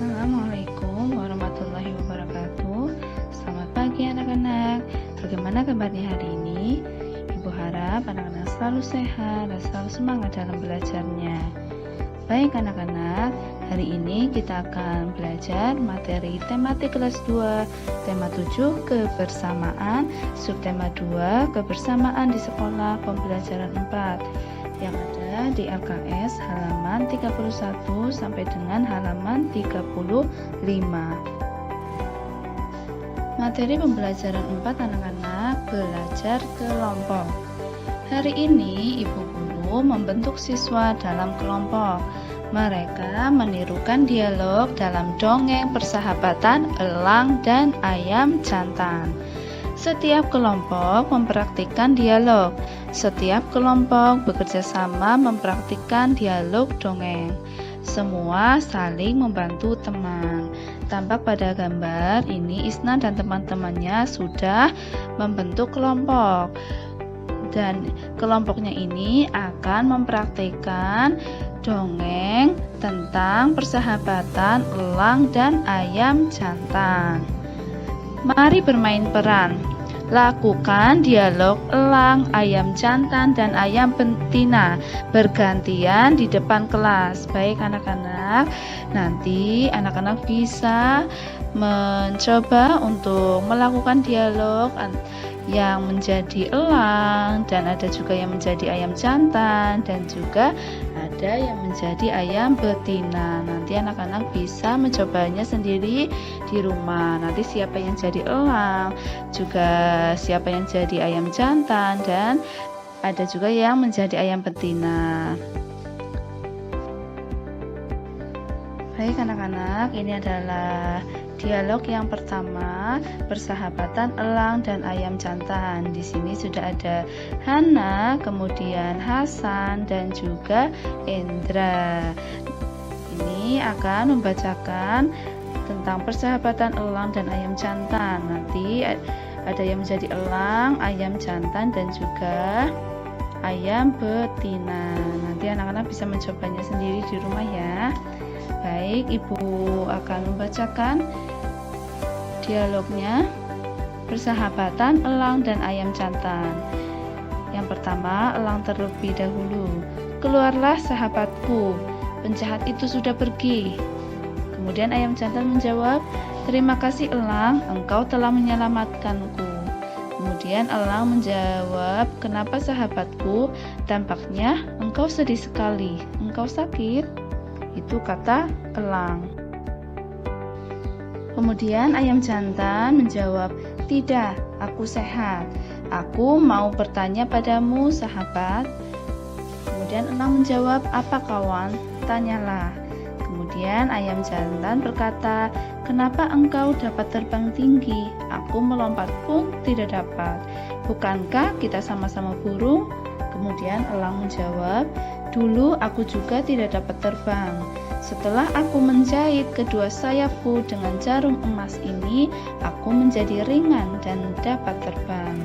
Assalamualaikum warahmatullahi wabarakatuh. Selamat pagi anak-anak. Bagaimana kabarnya hari ini? Ibu harap anak-anak selalu sehat dan selalu semangat dalam belajarnya. Baik anak-anak, hari ini kita akan belajar materi tematik kelas 2, tema 7 kebersamaan, subtema 2 kebersamaan di sekolah pembelajaran 4 yang ada di LKS halaman 31 sampai dengan halaman 35. Materi pembelajaran 4 anak-anak belajar kelompok. Hari ini Ibu Guru membentuk siswa dalam kelompok. Mereka menirukan dialog dalam dongeng persahabatan elang dan ayam jantan. Setiap kelompok mempraktikkan dialog. Setiap kelompok bekerja sama mempraktikkan dialog dongeng. Semua saling membantu teman. Tampak pada gambar ini Isna dan teman-temannya sudah membentuk kelompok. Dan kelompoknya ini akan mempraktikkan dongeng tentang persahabatan elang dan ayam jantan. Mari bermain peran. Lakukan dialog elang, ayam jantan, dan ayam betina bergantian di depan kelas. Baik anak-anak, nanti anak-anak bisa mencoba untuk melakukan dialog yang menjadi elang, dan ada juga yang menjadi ayam jantan, dan juga ada yang menjadi ayam betina. Nanti anak-anak bisa mencobanya sendiri di rumah. Nanti siapa yang jadi elang, juga siapa yang jadi ayam jantan, dan ada juga yang menjadi ayam betina. Baik anak-anak, ini adalah dialog yang pertama, persahabatan elang dan ayam jantan. Di sini sudah ada Hana, kemudian Hasan, dan juga Endra. Ini akan membacakan tentang persahabatan elang dan ayam jantan. Nanti ada yang menjadi elang, ayam jantan, dan juga ayam betina. Nanti anak-anak bisa mencobanya sendiri di rumah ya. Baik, Ibu akan membacakan dialognya. Persahabatan elang dan ayam jantan. Yang pertama, elang terlebih dahulu. Keluarlah sahabatku, penjahat itu sudah pergi. Kemudian ayam jantan menjawab, terima kasih elang, engkau telah menyelamatkanku. Kemudian elang menjawab, kenapa sahabatku? Tampaknya engkau sedih sekali. Engkau sakit? Itu kata elang. Kemudian ayam jantan menjawab, tidak, aku sehat. Aku mau bertanya padamu, sahabat. Kemudian elang menjawab, apa kawan? Tanyalah. Kemudian ayam jantan berkata, kenapa engkau dapat terbang tinggi? Aku melompat pun tidak dapat. Bukankah kita sama-sama burung? Kemudian elang menjawab, dulu aku juga tidak dapat terbang. Setelah aku menjahit kedua sayapku dengan jarum emas ini, aku menjadi ringan dan dapat terbang.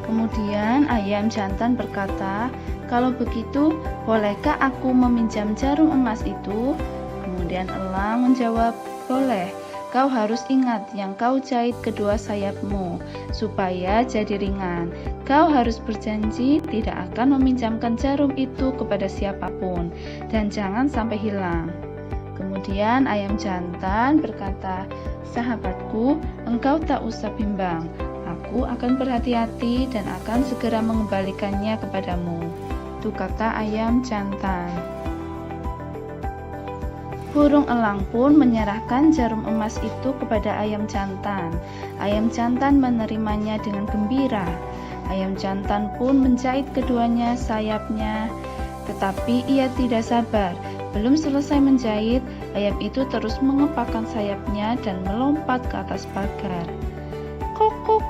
Kemudian ayam jantan berkata, kalau begitu, bolehkah aku meminjam jarum emas itu? Kemudian elang menjawab, boleh. Kau harus ingat yang kau jahit kedua sayapmu, supaya jadi ringan. Kau harus berjanji tidak akan meminjamkan jarum itu kepada siapapun, dan jangan sampai hilang. Kemudian ayam jantan berkata, sahabatku, engkau tak usah bimbang. Aku akan berhati-hati dan akan segera mengembalikannya kepadamu. Itu kata ayam jantan. Burung elang pun menyerahkan jarum emas itu kepada ayam jantan. Ayam jantan menerimanya dengan gembira. Ayam jantan pun menjahit keduanya sayapnya, tetapi ia tidak sabar. Belum selesai menjahit, ayam itu terus mengepakkan sayapnya dan melompat ke atas pagar. Kokok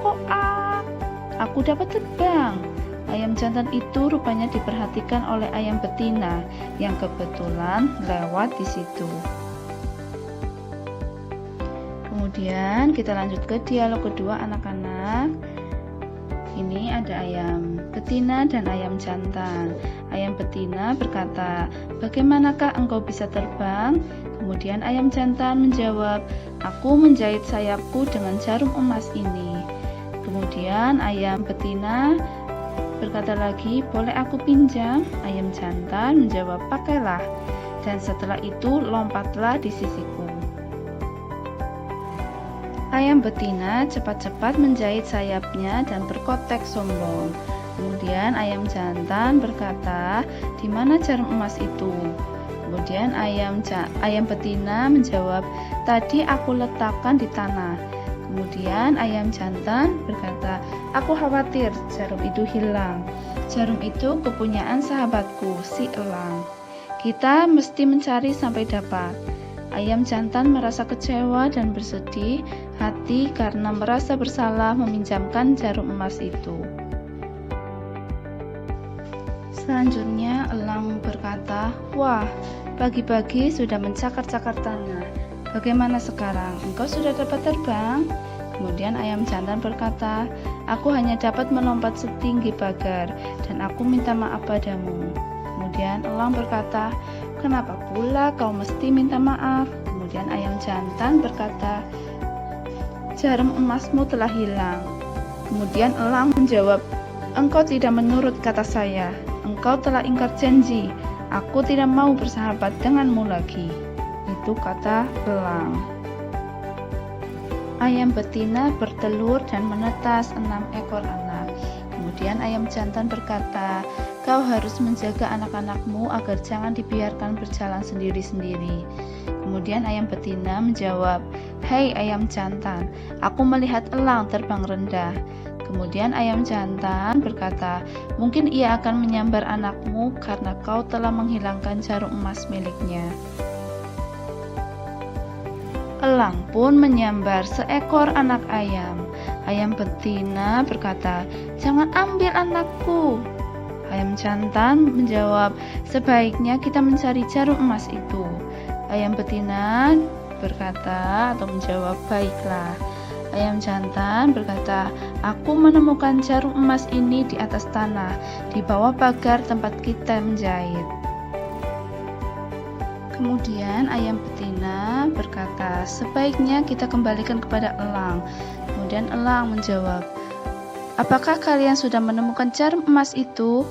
koak, aku dapat terbang. Ayam jantan itu rupanya diperhatikan oleh ayam betina yang kebetulan lewat di situ. Kemudian kita lanjut ke dialog kedua anak-anak. Ini ada ayam betina dan ayam jantan. Ayam betina berkata, "Bagaimanakah engkau bisa terbang?" Kemudian ayam jantan menjawab, "Aku menjahit sayapku dengan jarum emas ini." Kemudian ayam betina berkata lagi, "Boleh aku pinjam?" Ayam jantan menjawab, "Pakailah." Dan setelah itu lompatlah di sisiku. Ayam betina cepat-cepat menjahit sayapnya dan berkotek sombong. Kemudian ayam jantan berkata, "Di mana jarum emas itu?" Kemudian ayam betina menjawab, "Tadi aku letakkan di tanah." Kemudian ayam jantan berkata, "Aku khawatir jarum itu hilang. Jarum itu kepunyaan sahabatku, si elang. Kita mesti mencari sampai dapat." Ayam jantan merasa kecewa dan bersedih hati karena merasa bersalah meminjamkan jarum emas itu. Selanjutnya elang berkata, "Wah, pagi-pagi sudah mencakar-cakar tanah. Bagaimana sekarang? Engkau sudah dapat terbang?" Kemudian ayam jantan berkata, "Aku hanya dapat melompat setinggi pagar dan aku minta maaf padamu." Kemudian elang berkata, "Kenapa pula kau mesti minta maaf?" Kemudian ayam jantan berkata, "Jarum emasmu telah hilang." Kemudian elang menjawab, "Engkau tidak menurut kata saya. Engkau telah ingkar janji. Aku tidak mau bersahabat denganmu lagi." Itu kata elang. Ayam betina bertelur dan menetas 6 ekor anak. Kemudian ayam jantan berkata, "Kau harus menjaga anak-anakmu agar jangan dibiarkan berjalan sendiri-sendiri." Kemudian ayam betina menjawab, "Hei ayam jantan, aku melihat elang terbang rendah." Kemudian ayam jantan berkata, "Mungkin ia akan menyambar anakmu karena kau telah menghilangkan jarum emas miliknya." Elang pun menyambar seekor anak ayam. Ayam betina berkata, "Jangan ambil anakku." Ayam jantan menjawab, "Sebaiknya kita mencari jarum emas itu." Ayam betina berkata atau menjawab, "Baiklah." Ayam jantan berkata, "Aku menemukan jarum emas ini di atas tanah, di bawah pagar tempat kita menjahit." Kemudian ayam betina berkata, "Sebaiknya kita kembalikan kepada elang." Kemudian elang menjawab, "Apakah kalian sudah menemukan jarum emas itu?"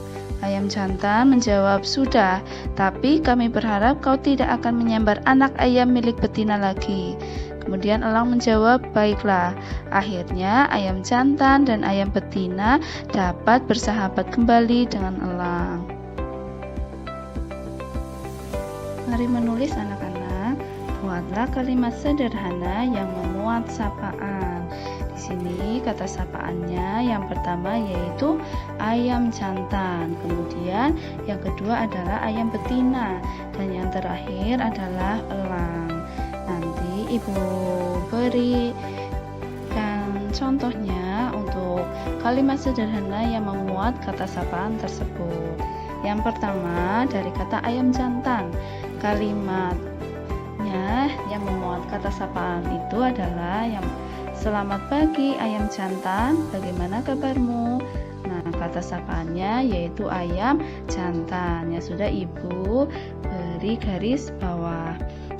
Ayam jantan menjawab, "Sudah, tapi kami berharap kau tidak akan menyambar anak ayam milik betina lagi." Kemudian elang menjawab, "Baiklah." Akhirnya ayam jantan dan ayam betina dapat bersahabat kembali dengan elang. Mari menulis anak-anak, buatlah kalimat sederhana yang memuat sapaan. Di sini kata sapaannya yang pertama yaitu ayam jantan, kemudian yang kedua adalah ayam betina, dan yang terakhir adalah elang. Nanti Ibu berikan contohnya untuk kalimat sederhana yang memuat kata sapaan tersebut. Yang pertama dari kata ayam jantan, kalimatnya yang memuat kata sapaan itu adalah yang "Selamat pagi ayam jantan, bagaimana kabarmu?" Nah, kata sapaannya yaitu ayam jantan yang sudah Ibu beri garis bawah.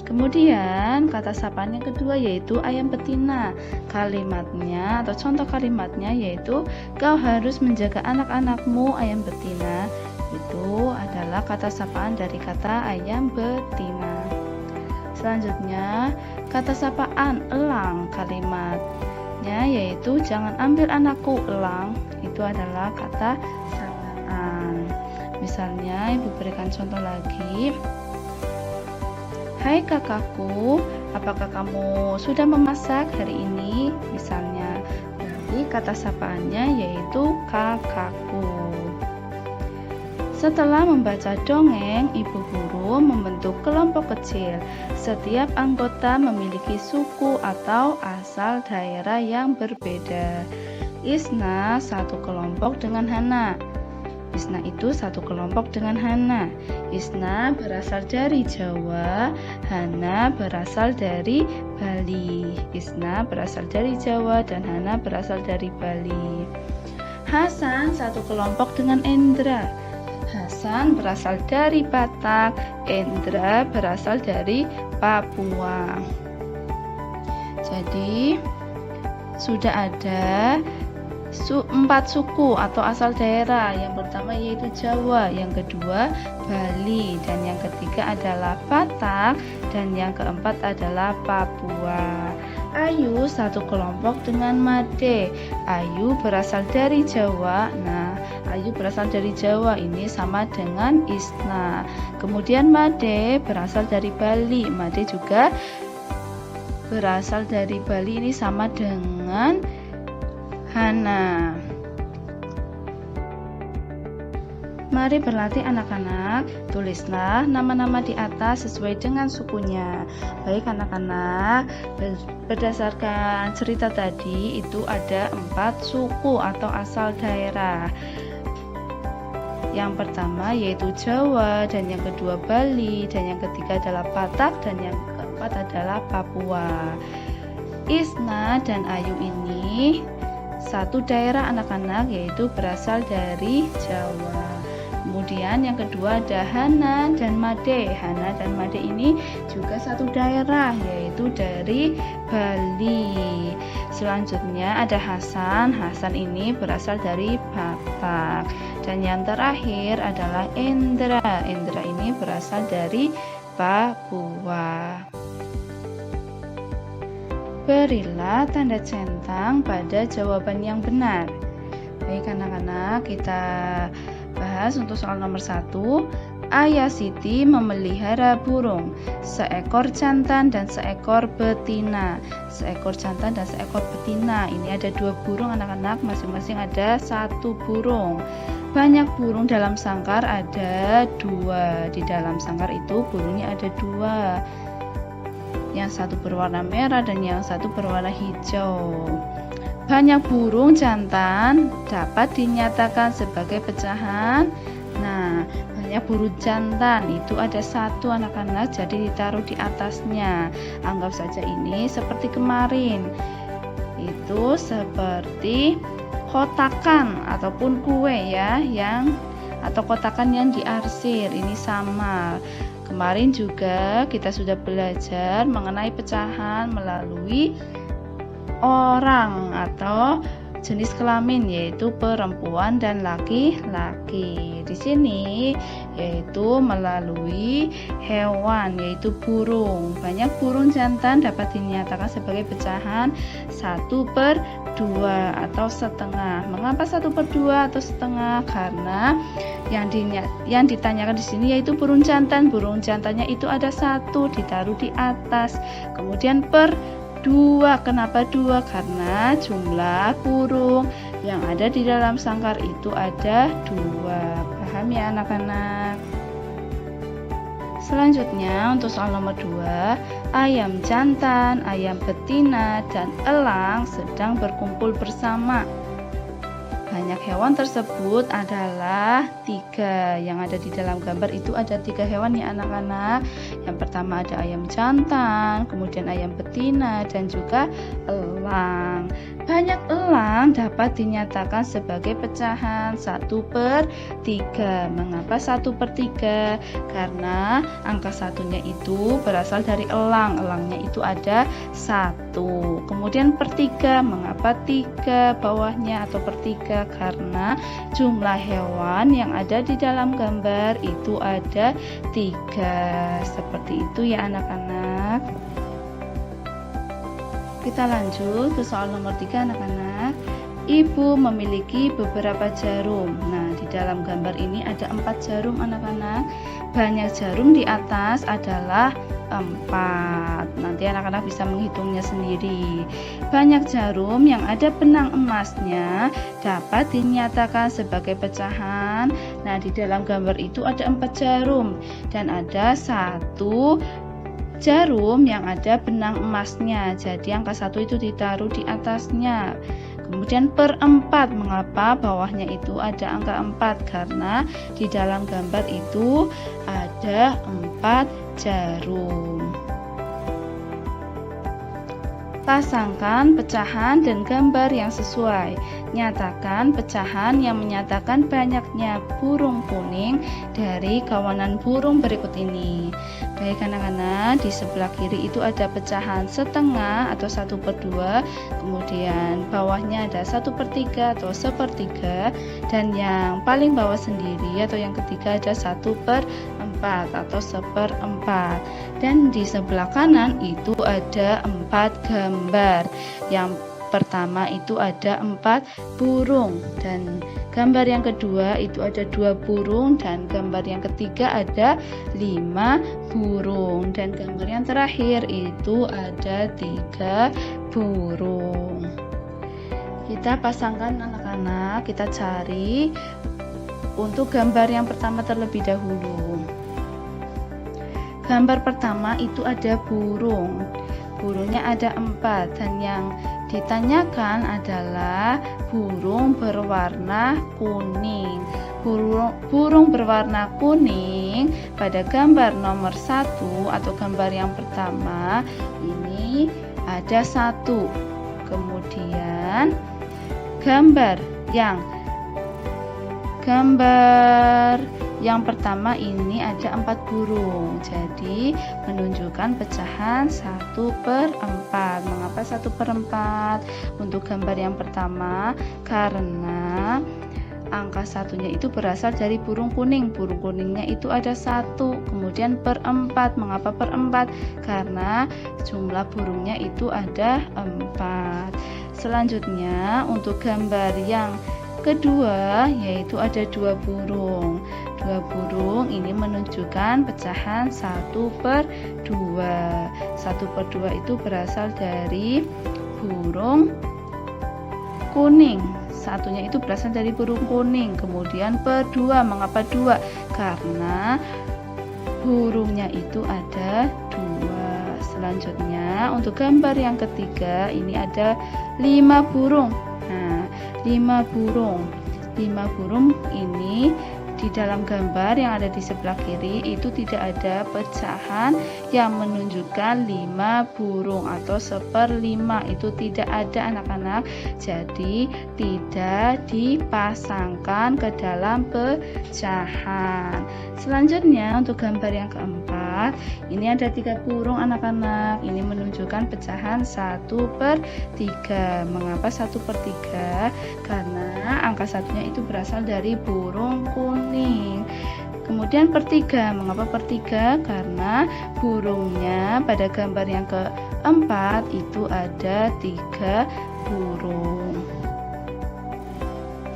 Kemudian kata sapaan yang kedua yaitu ayam betina. Kalimatnya atau contoh kalimatnya yaitu, "Kau harus menjaga anak-anakmu ayam betina." Itu adalah kata sapaan dari kata ayam betina. Selanjutnya kata sapaan elang, kalimatnya yaitu, "Jangan ambil anakku elang." Itu adalah kata sapaan. Misalnya Ibu berikan contoh lagi, "Hai kakakku, apakah kamu sudah memasak hari ini?" Misalnya, berarti kata sapaannya yaitu kakakku. Setelah membaca dongeng, Ibu guru membentuk kelompok kecil. Setiap anggota memiliki suku atau asal daerah yang berbeda. Isna satu kelompok dengan Hana. Isna itu satu kelompok dengan Hana. Isna berasal dari Jawa, Hana berasal dari Bali. Isna berasal dari Jawa dan Hana berasal dari Bali. Hasan satu kelompok dengan Endra. Hasan berasal dari Batak, Endra berasal dari Papua. Jadi sudah ada 4 suku atau asal daerah. Yang pertama yaitu Jawa, yang kedua Bali, dan yang ketiga adalah Batak, dan yang keempat adalah Papua. Ayu satu kelompok dengan Made. Ayu berasal dari Jawa. Nah, Ayu berasal dari Jawa ini sama dengan Isna. Kemudian Made berasal dari Bali. Made juga berasal dari Bali, ini sama dengan Hana. Mari berlatih anak-anak, tulislah nama-nama di atas sesuai dengan sukunya. Baik anak-anak, berdasarkan cerita tadi itu ada 4 suku atau asal daerah. Yang pertama yaitu Jawa, dan yang kedua Bali, dan yang ketiga adalah Batak, dan yang keempat adalah Papua. Isna dan Ayu ini satu daerah anak-anak, yaitu berasal dari Jawa. Kemudian yang kedua ada Hana dan Made. Hana dan Made ini juga satu daerah, yaitu dari Bali. Selanjutnya ada Hasan. Hasan ini berasal dari Batak. Dan yang terakhir adalah Endra. Endra ini berasal dari Papua. Berilah tanda centang pada jawaban yang benar. Baik anak-anak, kita bahas untuk soal nomor 1. Ayah Siti memelihara burung, seekor jantan dan seekor betina. Seekor jantan dan seekor betina. Ini ada 2 burung anak-anak, masing-masing ada 1 burung. Banyak burung dalam sangkar, ada 2. Di dalam sangkar itu burungnya ada 2. Yang satu berwarna merah dan yang satu berwarna hijau. Banyak burung jantan dapat dinyatakan sebagai pecahan. Nah, banyak burung jantan itu ada 1 anak-anak, jadi ditaruh di atasnya. Anggap saja ini seperti kemarin. Itu seperti kotakan ataupun kue ya, atau kotakan yang diarsir. Ini sama. Kemarin juga kita sudah belajar mengenai pecahan melalui orang atau jenis kelamin, yaitu perempuan dan laki-laki. Di sini yaitu melalui hewan, yaitu burung. Banyak burung jantan dapat dinyatakan sebagai pecahan 1/2 atau setengah. Mengapa 1/2 atau setengah? Karena yang ditanyakan di sini yaitu burung jantan. Burung jantannya itu ada 1 ditaruh di atas. Kemudian per 2. Kenapa 2? Karena jumlah burung yang ada di dalam sangkar itu ada 2. Paham ya anak-anak? Selanjutnya untuk soal nomor 2, ayam jantan, ayam betina, dan elang sedang berkumpul bersama. Banyak hewan tersebut adalah 3. Yang ada di dalam gambar itu ada 3 hewan ya anak-anak. Yang pertama ada ayam jantan, kemudian ayam betina, dan juga elang. Banyak elang dapat dinyatakan sebagai pecahan 1/3. Mengapa 1/3? Karena angka 1-nya itu berasal dari elang. Elangnya itu ada 1. Kemudian per 3. Mengapa 3 bawahnya atau per 3? Karena jumlah hewan yang ada di dalam gambar itu ada 3. Seperti itu ya anak-anak. Kita lanjut ke soal nomor 3 anak-anak. Ibu memiliki beberapa jarum. Nah, di dalam gambar ini ada 4 jarum anak-anak. Banyak jarum di atas adalah 4. Nanti anak-anak bisa menghitungnya sendiri. Banyak jarum yang ada benang emasnya dapat dinyatakan sebagai pecahan. Nah, di dalam gambar itu ada 4 jarum dan ada 1 jarum yang ada benang emasnya. Jadi angka 1 itu ditaruh di atasnya. Kemudian per 4. Mengapa bawahnya itu ada angka 4? Karena di dalam gambar itu ada 4 jarum. Pasangkan pecahan dan gambar yang sesuai. Nyatakan pecahan yang menyatakan banyaknya burung kuning dari kawanan burung berikut ini. Baik anak-anak, di sebelah kiri itu ada pecahan setengah atau 1/2, kemudian bawahnya ada 1/3 atau 1/3, dan yang paling bawah sendiri atau yang ketiga ada 1/4 atau 1/4. Dan di sebelah kanan itu ada 4 gambar. Yang pertama itu ada 4 burung, dan gambar yang kedua itu ada 2 burung, dan gambar yang ketiga ada 5 burung, dan gambar yang terakhir itu ada 3 burung. Kita pasangkan anak-anak, kita cari untuk gambar yang pertama terlebih dahulu. Gambar pertama itu ada burung. Burungnya ada 4, dan yang ditanyakan adalah burung berwarna kuning. Burung berwarna kuning pada gambar nomor 1 atau gambar yang pertama ini ada 1. Kemudian gambar yang pertama ini ada 4 burung, jadi menunjukkan pecahan 1/4. Mengapa 1/4 untuk gambar yang pertama? Karena angka satunya itu berasal dari burung kuning. Burung kuningnya itu ada 1, kemudian per 4. Mengapa per 4? Karena jumlah burungnya itu ada 4. Selanjutnya untuk gambar yang kedua yaitu ada 2 burung. 2 burung ini menunjukkan pecahan 1/2. 1/2 itu berasal dari burung kuning. Satunya itu berasal dari burung kuning. Kemudian per 2. Mengapa 2? Karena burungnya itu ada 2. Selanjutnya untuk gambar yang ketiga ini ada 5 burung. Nah, 5 burung ini di dalam gambar yang ada di sebelah kiri itu tidak ada pecahan yang menunjukkan 5 burung atau 1/5. Itu tidak ada anak-anak, jadi tidak dipasangkan ke dalam pecahan. Selanjutnya untuk gambar yang keempat ini ada 3 burung anak-anak. Ini menunjukkan pecahan 1/3. Mengapa 1/3? Karena angka satunya itu berasal dari burung kuning. Kemudian per 3. Mengapa per 3? Karena burungnya pada gambar yang keempat itu ada 3 burung.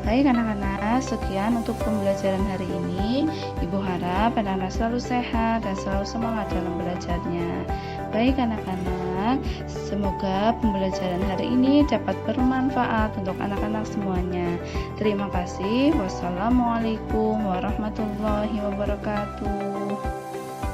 Baik anak-anak, sekian untuk pembelajaran hari ini. Ibu harap anak-anak selalu sehat dan selalu semangat dalam belajarnya. Baik anak-anak, semoga pembelajaran hari ini dapat bermanfaat untuk anak-anak semuanya. Terima kasih. Wassalamualaikum warahmatullahi wabarakatuh.